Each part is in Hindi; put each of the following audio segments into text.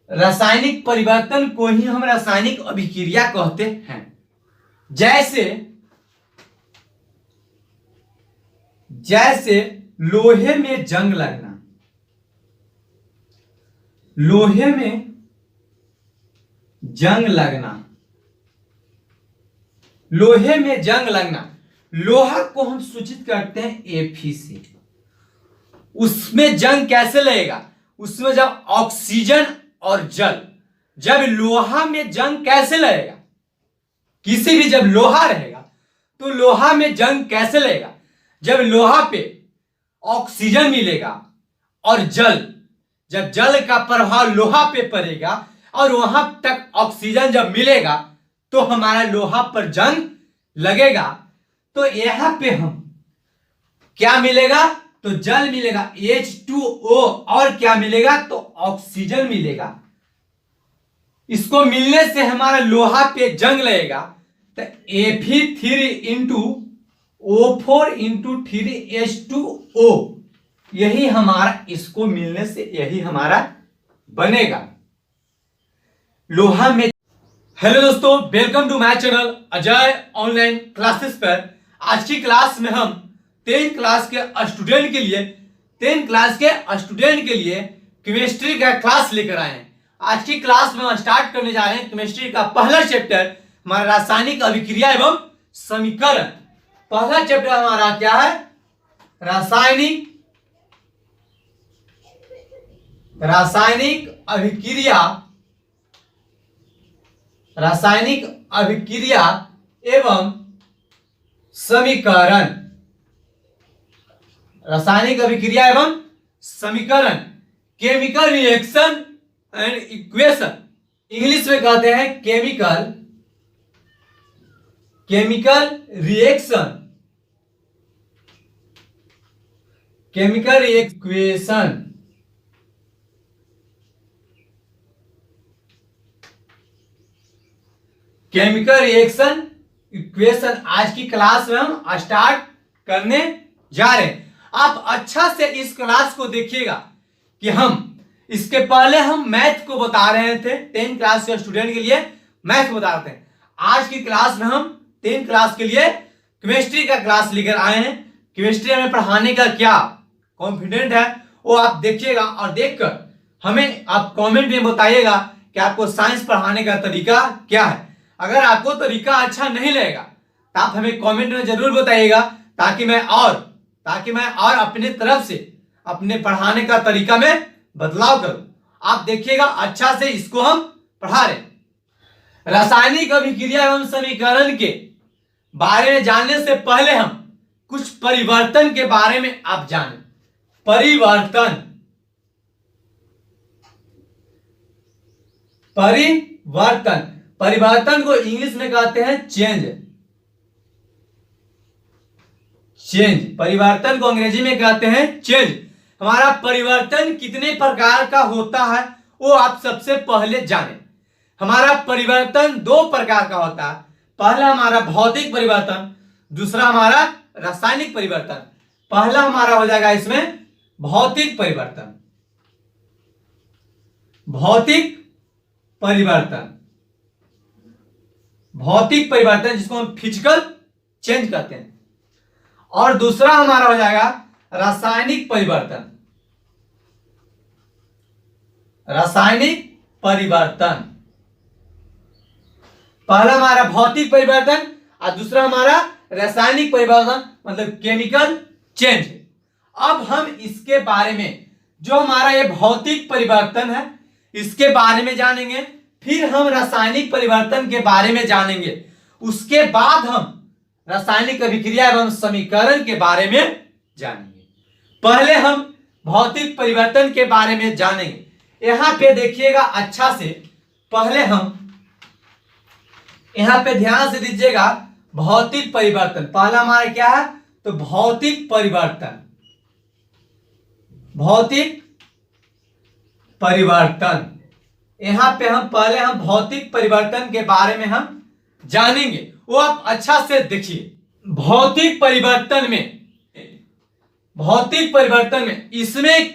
रासायनिक परिवर्तन को ही हम रासायनिक अभिक्रिया कहते हैं। जैसे जैसे लोहे में जंग लगना, लोहे में जंग लगना, लोहे में जंग लगना, लोहा को हम सूचित करते हैं Fe से। उसमें जंग कैसे लगेगा? उसमें जब ऑक्सीजन और जल, जब लोहा में जंग कैसे लगेगा? किसी भी जब लोहा रहेगा तो लोहा में जंग कैसे लगेगा? जब लोहा पे ऑक्सीजन मिलेगा और जल, जब जल का प्रभाव लोहा पे पड़ेगा और वहां तक ऑक्सीजन जब मिलेगा तो हमारा लोहा पर जंग लगेगा। तो यहां पे हम क्या मिलेगा? तो जल मिलेगा H2O, और क्या मिलेगा? तो ऑक्सीजन मिलेगा। इसको मिलने से हमारा लोहा पे जंग लगेगा। तो Fe3 into O4 into 3H2O, यही हमारा, इसको मिलने से यही हमारा बनेगा लोहा में। हेलो दोस्तों, welcome to my channel Ajay online classes पर। आज की क्लास में हम 10 क्लास के स्टूडेंट के लिए केमिस्ट्री का क्लास लेकर आए हैं। आज की क्लास में हम स्टार्ट करने जा रहे हैं केमिस्ट्री का पहला चैप्टर, हमारा रासायनिक अभिक्रिया एवं समीकरण। पहला चैप्टर हमारा क्या है? रासायनिक अभिक्रिया एवं समीकरण। रासायनिक अभिक्रिया एवं समीकरण, chemical reaction and equation, English में कहते हैं chemical reaction. Chemical reaction equation आज की क्लास में हम स्टार्ट करने जा रहे हैं। आप अच्छा से इस क्लास को देखिएगा कि हम इसके पहले हम मैथ को बता रहे थे, 10 क्लास के स्टूडेंट के लिए मैथ बताते हैं। आज की क्लास में हम 10 क्लास के लिए केमिस्ट्री का क्लास लेकर आए हैं। केमिस्ट्री में पढ़ाने का क्या कॉन्फिडेंट है वो आप देखिएगा, और देखकर हमें आप कमेंट में बताइएगा कि आपको साइंस पढ़ाने का तरीका क्या है। अगर आपको तरीका अच्छा नहीं लगेगा तो आप हमें कमेंट में जरूर बताइएगा, ताकि मैं और अपने तरफ से अपने पढ़ाने का तरीका में बदलाव करूं। आप देखिएगा अच्छा से इसको हम पढ़ा रहे। रासायनिक अभिक्रिया एवं समीकरण के बारे में जानने से पहले हम कुछ परिवर्तन के बारे में आप जानें। परिवर्तन को इंग्लिश में कहते हैं चेंज। परिवर्तन को अंग्रेजी में कहते हैं चेंज। हमारा परिवर्तन कितने प्रकार का होता है वो आप सबसे पहले जानें। हमारा परिवर्तन 2 प्रकार का होता है। पहला हमारा भौतिक परिवर्तन, दूसरा हमारा रासायनिक परिवर्तन। पहला हमारा हो जाएगा इसमें भौतिक परिवर्तन जिसको हम फिजिकल चेंज कहते हैं। और दूसरा हमारा हो जाएगा रासायनिक परिवर्तन। पहला हमारा भौतिक परिवर्तन और दूसरा हमारा रासायनिक परिवर्तन, मतलब केमिकल चेंज। अब हम इसके बारे में, जो हमारा ये भौतिक परिवर्तन है इसके बारे में जानेंगे, फिर हम रासायनिक परिवर्तन के बारे में जानेंगे, उसके बाद हम रासायनिक अभिक्रिया एवं समीकरण के बारे में जानेंगे। पहले हम भौतिक परिवर्तन के बारे में जानेंगे। यहां पे देखिएगा अच्छा से, पहले हम यहां पे ध्यान से दीजिएगा। भौतिक परिवर्तन पहला हमारा क्या है? तो भौतिक परिवर्तन यहां पे हम पहले भौतिक परिवर्तन के बारे में हम जानेंगे, वो आप अच्छा से देखिए। भौतिक परिवर्तन में इसमें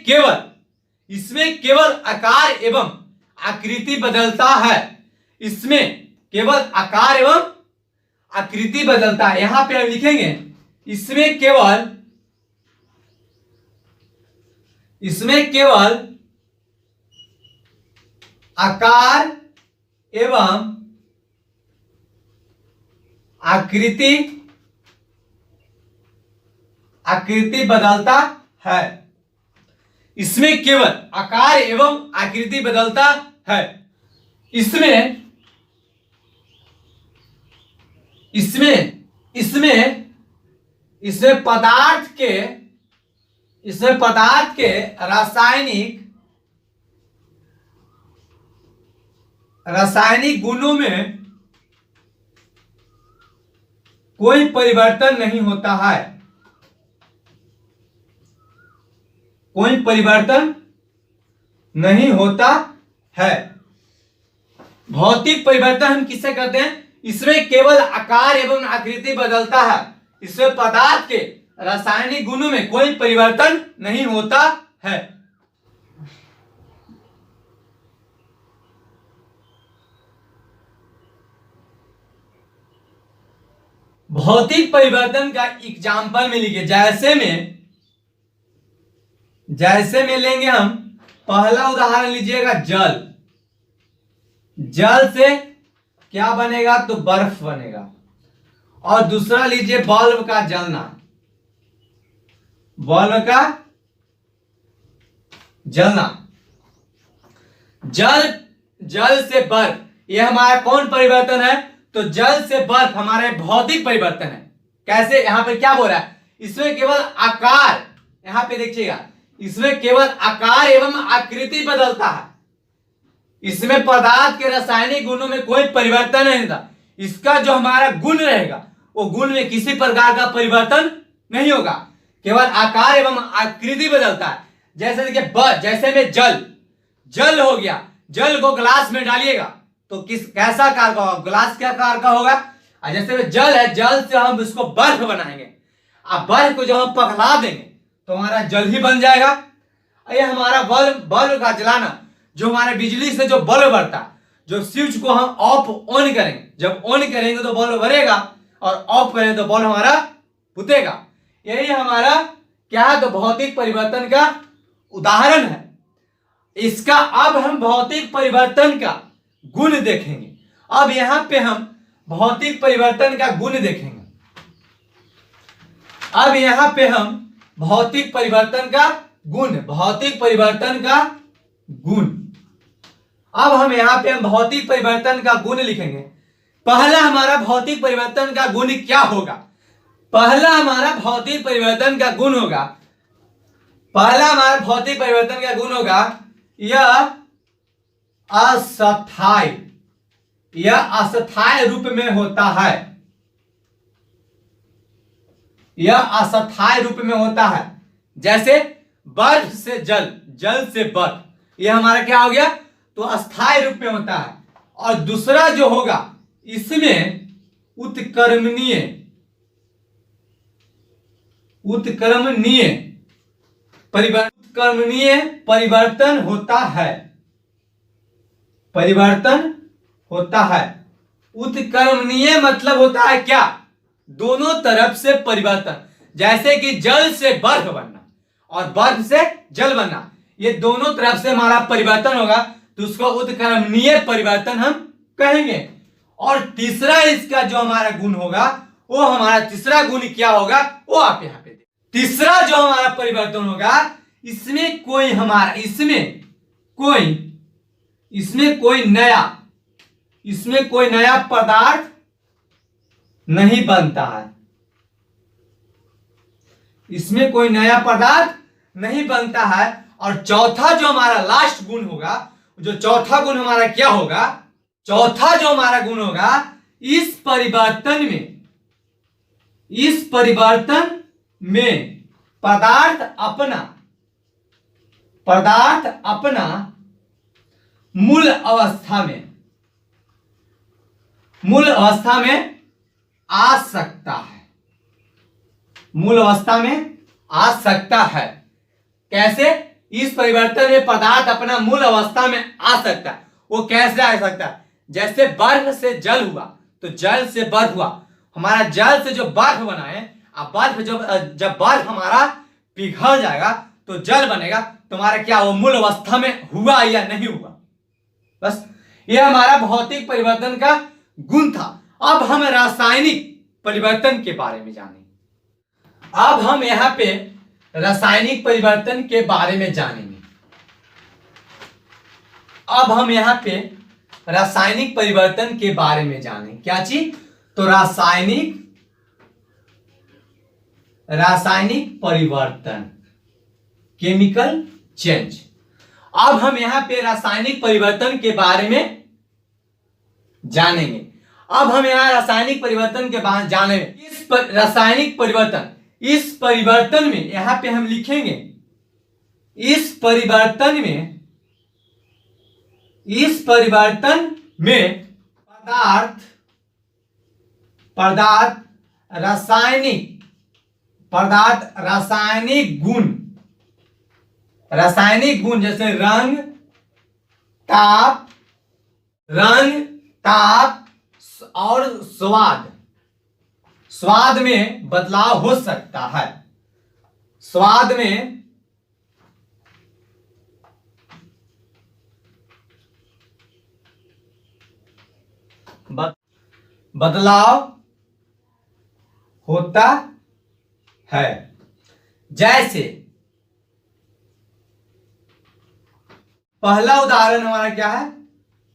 केवल आकार एवं आकृति बदलता है। इसमें केवल आकार एवं आकृति बदलता है। यहां पे हम लिखेंगे इसमें केवल आकार एवं आकृति बदलता है। इसमें केवल आकार एवं आकृति बदलता है। इसमें पदार्थ के रासायनिक गुणों में कोई परिवर्तन नहीं होता है। कोई परिवर्तन नहीं होता है। भौतिक परिवर्तन हम किससे करते हैं? इसमें केवल आकार एवं आकृति बदलता है। इसमें पदार्थ के रासायनिक गुणों में कोई परिवर्तन नहीं होता है। भौतिक परिवर्तन का एग्जाम्पल में लिखिए। जैसे में लेंगे हम पहला उदाहरण लीजिएगा जल। जल से क्या बनेगा? तो बर्फ बनेगा। और दूसरा लीजिए बल्ब का जलना। बल्ब का जलना। जल से बर्फ, यह हमारा कौन परिवर्तन है? तो जल से बर्फ हमारे भौतिक परिवर्तन है। कैसे? यहां पे क्या बोल रहा है? इसमें केवल आकार, यहां पे देखिएगा, इसमें केवल आकार एवं आकृति बदलता है। इसमें पदार्थ के रासायनिक गुणों में कोई परिवर्तन नहीं होता। इसका जो हमारा गुण रहेगा वो गुण में किसी प्रकार का परिवर्तन नहीं होगा, केवल आकार एवं आकृति बदलता है। जैसे देखिए जैसे में जल हो गया। जल को ग्लास में डालिएगा तो कैसा आकार का होगा? ग्लास के आकार का होगा। और जैसे में जल है, जल से हम इसको बर्फ बनाएंगे। अब बर्फ को जब हम पिघला देंगे तो हमारा जल ही बन जाएगा। ये हमारा बल्ब का जलाना, जो हमारे बिजली से जो बल्ब बढ़ता है, जो स्विच को हम ऑफ ऑन करेंगे, जब ऑन करेंगे तो बल्ब बढ़ेगा और ऑफ करेंगे तो बल्ब हमारा बुतेगा। यही हमारा क्या है? तो भौतिक परिवर्तन का उदाहरण है। इसका अब हम भौतिक परिवर्तन का गुण देखेंगे। अब यहां पे हम भौतिक परिवर्तन का गुण देखेंगे। अब यहां पे हम भौतिक परिवर्तन का गुण अब हम यहां पे भौतिक परिवर्तन का गुण लिखेंगे। पहला हमारा भौतिक परिवर्तन का गुण क्या होगा? पहला हमारा भौतिक परिवर्तन का गुण होगा यह अस्थायी रूप में होता है। यह अस्थायी रूप में होता है। जैसे बर्फ से जल से बर्फ, यह हमारा क्या हो गया? तो अस्थायी रूप में होता है। और दूसरा जो होगा, इसमें उत्क्रमणीय परिवर्तन होता है। उत्क्रमणीय मतलब होता है क्या? दोनों तरफ से परिवर्तन। जैसे कि जल से बर्फ बनना और बर्फ से जल बनना, ये दोनों तरफ से हमारा परिवर्तन होगा, तो उसको उत्क्रमणीय परिवर्तन हम कहेंगे। और तीसरा इसका जो हमारा गुण होगा, वो हमारा तीसरा गुण क्या होगा? वो आप यहां पे तीसरा जो हमारा परिवर्तन होगा, इसमें कोई नया पदार्थ नहीं बनता है। इसमें कोई नया पदार्थ नहीं बनता है। और चौथा जो हमारा लास्ट गुण होगा, जो चौथा गुण हमारा क्या होगा? चौथा जो हमारा गुण होगा, इस परिवर्तन में पदार्थ अपना मूल अवस्था में आ सकता है। कैसे? इस परिवर्तन में पदार्थ अपना मूल अवस्था में आ सकता है। वो कैसे आ सकता है? जैसे बर्फ से जल हुआ तो जल से बर्फ हुआ, हमारा जल से जो बर्फ बना है, अब बर्फ जब बर्फ हमारा पिघल जाएगा तो जल बनेगा, तुम्हारा क्या वो मूल अवस्था में हुआ या नहीं हुआ? बस ये हमारा भौतिक परिवर्तन का गुण था। अब हम रासायनिक परिवर्तन के बारे में जानेंगे। अब हम यहाँ पे रासायनिक परिवर्तन के बारे में जानेंगे। अब हम यहाँ पे रासायनिक परिवर्तन के बारे में जानेंगे। क्या चीज? तो रासायनिक परिवर्तन, केमिकल चेंज। अब हम यहाँ पे रासायनिक परिवर्तन के बारे में जानेंगे। अब हम यहाँ रासायनिक परिवर्तन के बारे में जानेंगे। रासायनिक परिवर्तन, इस परिवर्तन में यहाँ पे हम लिखेंगे, इस परिवर्तन में पदार्थ रासायनिक गुण जैसे रंग, ताप और स्वाद में बदलाव हो सकता है। स्वाद में बदलाव होता है। जैसे पहला उदाहरण हमारा क्या है?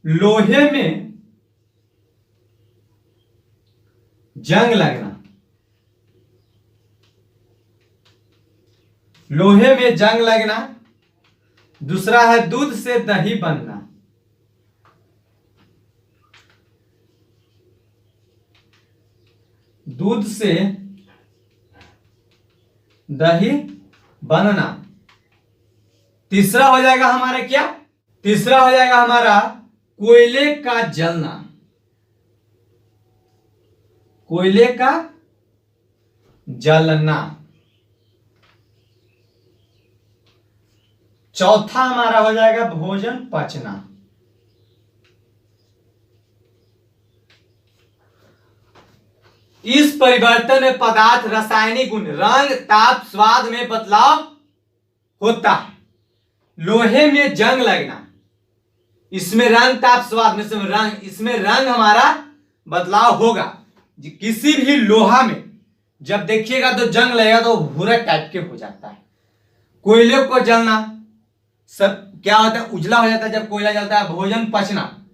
लोहे में जंग लगना। लोहे में जंग लगना। दूसरा है दूध से दही बनना। दूध से दही बनना। तीसरा हो जाएगा हमारा क्या? तीसरा हो जाएगा हमारा कोयले का जलना। कोयले का जलना। चौथा हमारा हो जाएगा भोजन पचना। इस परिवर्तन में पदार्थ रासायनिक गुण रंग, ताप, स्वाद में बदलाव होता है। लोहे में जंग लगना, इसमें रंग, ताप, स्वाद में से रंग, इसमें रंग हमारा बदलाव होगा। किसी भी लोहा में जब देखिएगा तो जंग लगेगा तो भूरा टाइप के हो जाता है। कोयले को जलना, सब क्या होता है? उजला हो जाता है जब कोयला जलता है। भोजन पचना,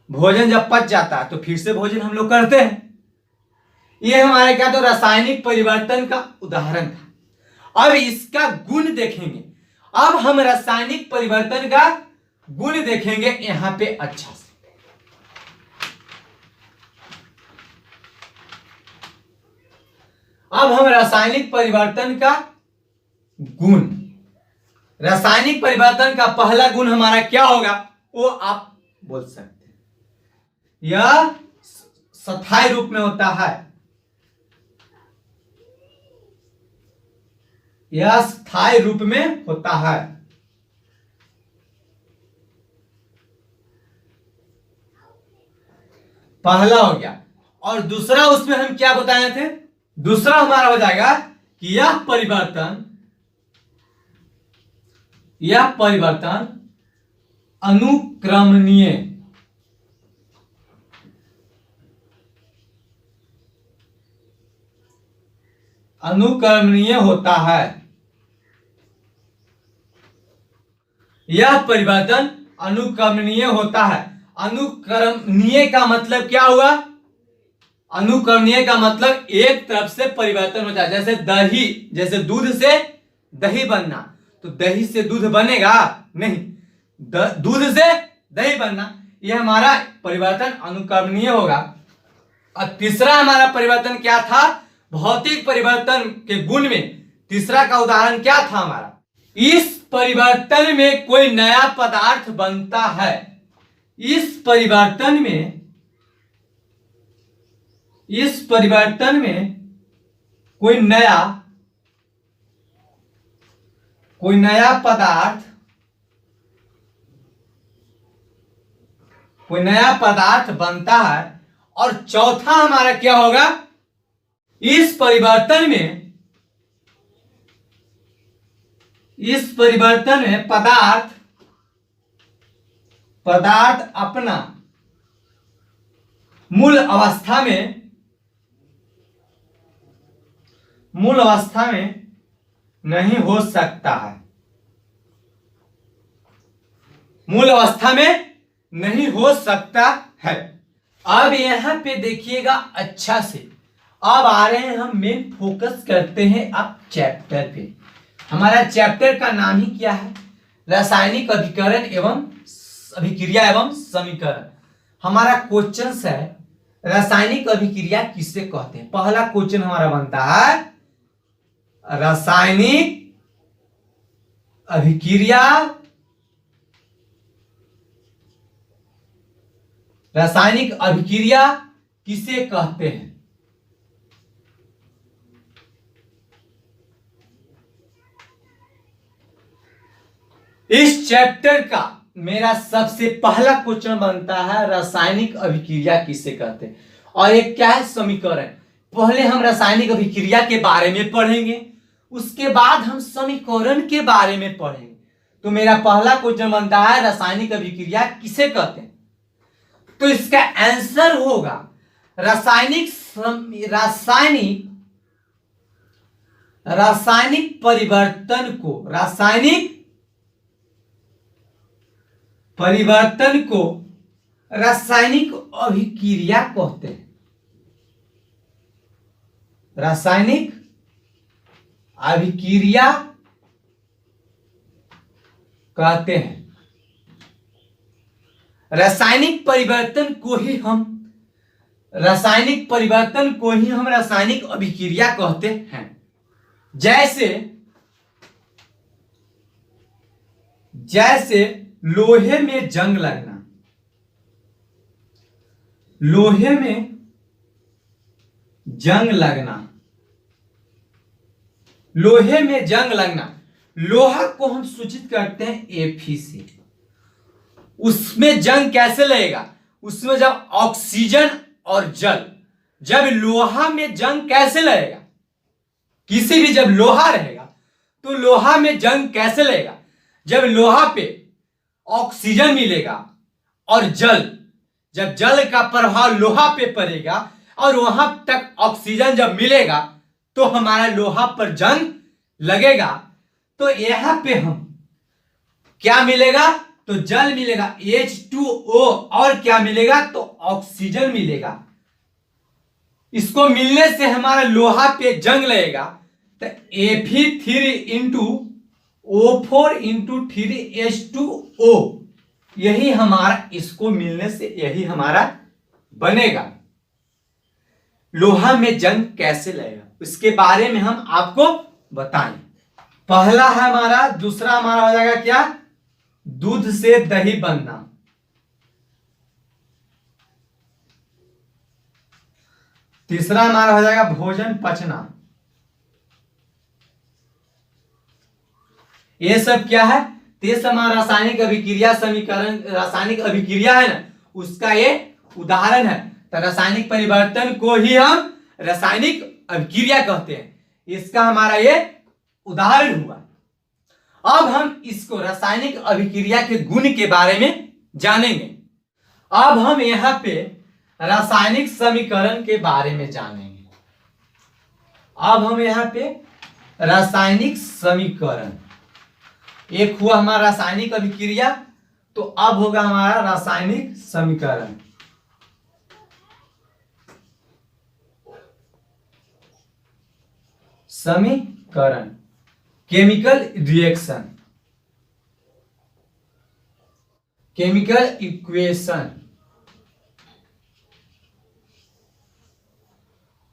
भोजन जब पच जाता है तो फिर से भोजन हम लोग करते हैं। ये हमारे क्या? तो रासायनिक परिवर्तन का उदाहरण था। अब इसका गुण देखेंगे। अब हम रासायनिक परिवर्तन का गुण देखेंगे यहां पे अच्छा से। अब हम रासायनिक परिवर्तन का गुण, रासायनिक परिवर्तन का पहला गुण हमारा क्या होगा वो आप बोल सकते हैं। यह स्थायी रूप में होता है। यह स्थायी रूप में होता है। पहला हो गया। और दूसरा उसमें हम क्या बताए थे? दूसरा हमारा हो जाएगा कि यह परिवर्तन अनुक्रमणीय होता है। यह परिवर्तन अनुक्रमणीय होता है। अनुक्रमणीय का मतलब क्या हुआ? अनुक्रमणीय का मतलब एक तरफ से परिवर्तन होता है। जैसे दही, जैसे दूध से दही बनना, तो दही से दूध बनेगा नहीं, दूध से दही बनना, यह हमारा परिवर्तन अनुक्रमणीय होगा। और तीसरा हमारा परिवर्तन क्या था? भौतिक परिवर्तन के गुण में तीसरा का उदाहरण क्या था हमारा? इस परिवर्तन में कोई नया पदार्थ बनता है। इस परिवर्तन में कोई नया पदार्थ कोई नया पदार्थ बनता है। और चौथा हमारा क्या होगा, इस परिवर्तन में पदार्थ अपना मूल अवस्था में नहीं हो सकता है, मूल अवस्था में नहीं हो सकता है। अब यहां पे देखिएगा अच्छा से, अब आ रहे हैं हम मेन फोकस करते हैं अब चैप्टर पे। हमारा चैप्टर का नाम ही क्या है, रासायनिक अभिक्रिया एवं समीकरण। हमारा क्वेश्चन है रासायनिक अभिक्रिया किसे कहते हैं। पहला क्वेश्चन हमारा बनता है रासायनिक अभिक्रिया किसे कहते हैं। इस चैप्टर का मेरा सबसे पहला क्वेश्चन बनता है रासायनिक अभिक्रिया किसे कहते हैं। और एक क्या है, समीकरण। पहले हम रासायनिक अभिक्रिया के बारे में पढ़ेंगे, उसके बाद हम समीकरण के बारे में पढ़ेंगे। तो मेरा पहला क्वेश्चन बनता है रासायनिक अभिक्रिया किसे कहते हैं। तो इसका आंसर होगा रासायनिक परिवर्तन को रासायनिक अभिक्रिया कहते हैं। रासायनिक अभिक्रिया कहते हैं। रासायनिक परिवर्तन को ही हम रासायनिक अभिक्रिया कहते हैं। जैसे लोहे में जंग लगना, लोहा को हम सूचित करते हैं Fe से। उसमें जंग कैसे लगेगा, उसमें जब ऑक्सीजन और जल, जब लोहा में जंग कैसे लगेगा, किसी भी जब लोहा रहेगा तो लोहा में जंग कैसे लगेगा, जब लोहा पे ऑक्सीजन मिलेगा और जब जल का प्रभाव लोहा पे पड़ेगा और वहां तक ऑक्सीजन जब मिलेगा तो हमारा लोहा पर जंग लगेगा। तो यहां पे हम क्या मिलेगा, तो जल मिलेगा H2O, और क्या मिलेगा, तो ऑक्सीजन मिलेगा। इसको मिलने से हमारा लोहा पे जंग लगेगा। तो Fe3O4 × 3H2O, यही हमारा, इसको मिलने से यही हमारा बनेगा। लोहा में जंग कैसे लगेगा इसके बारे में हम आपको बताएं। पहला है हमारा, दूसरा हमारा हो जाएगा क्या, दूध से दही बनना। तीसरा हमारा हो जाएगा भोजन पचना। ये सब क्या है, ये सब हमारा रासायनिक अभिक्रिया है ना, उसका ये उदाहरण है। तो रासायनिक परिवर्तन को ही हम रासायनिक अभिक्रिया कहते हैं, इसका हमारा ये उदाहरण हुआ। अब हम इसको रासायनिक अभिक्रिया के गुण के बारे में जानेंगे। अब हम यहां पे रासायनिक समीकरण के बारे में जानेंगे। अब हम यहां पे रासायनिक समीकरण, एक हुआ हमारा रासायनिक अभिक्रिया, तो अब होगा हमारा रासायनिक समीकरण। समीकरण, केमिकल रिएक्शन, केमिकल इक्वेशन।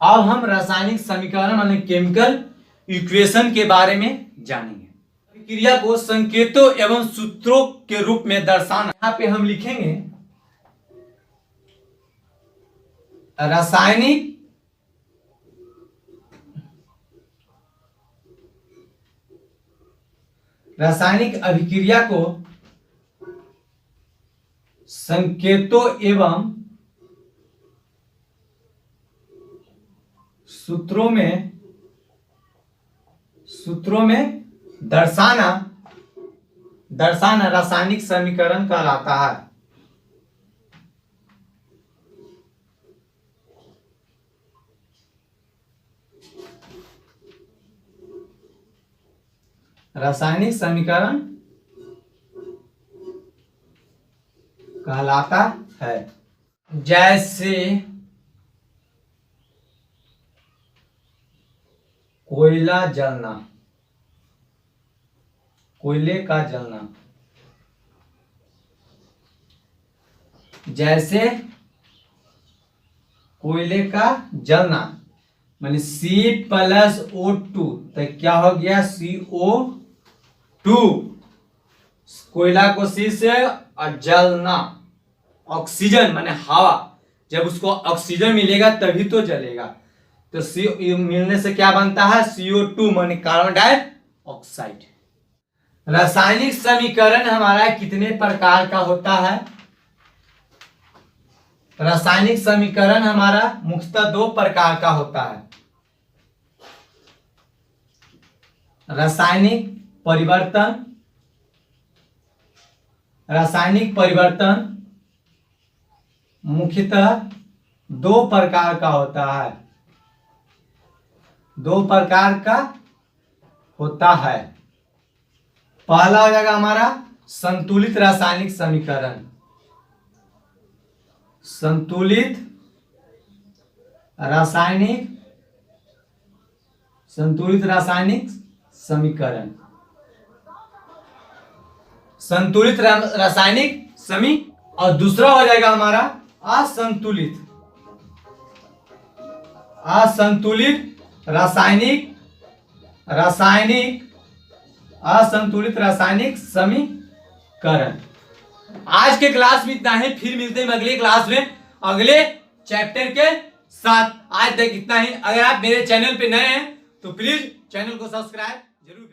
अब हम रासायनिक समीकरण माने केमिकल इक्वेशन के बारे में जानेंगे। क्रिया को संकेतों एवं सूत्रों के रूप में दर्शाना। यहां पे हम लिखेंगे रासायनिक अभिक्रिया को संकेतों एवं सूत्रों में दर्शाना रासायनिक समीकरण कहलाता है। रासायनिक समीकरण कहलाता है। जैसे कोयला जलना, कोयले का जलना, जैसे कोयले का जलना माने C+O2, तो क्या हो गया CO2। कोयला को C से और जलना, ऑक्सीजन माने हवा, जब उसको ऑक्सीजन मिलेगा तभी तो जलेगा। तो सी मिलने से क्या बनता है CO2 माने कार्बन डाइऑक्साइड। रासायनिक समीकरण हमारा कितने प्रकार का होता है? रासायनिक समीकरण हमारा मुख्यतः दो प्रकार का होता है। रासायनिक परिवर्तन मुख्यतः दो प्रकार का होता है। दो प्रकार का होता है। पहला हो जाएगा हमारा संतुलित रासायनिक समीकरण। संतुलित रासायनिक समीकरण, संतुलित रासायनिक और दूसरा हो जाएगा हमारा असंतुलित रासायनिक समीकरण। आज के क्लास में इतना ही, फिर मिलते हैं अगले क्लास में अगले चैप्टर के साथ। आज तक इतना ही। अगर आप मेरे चैनल पे नए हैं तो प्लीज चैनल को सब्सक्राइब जरूर करें।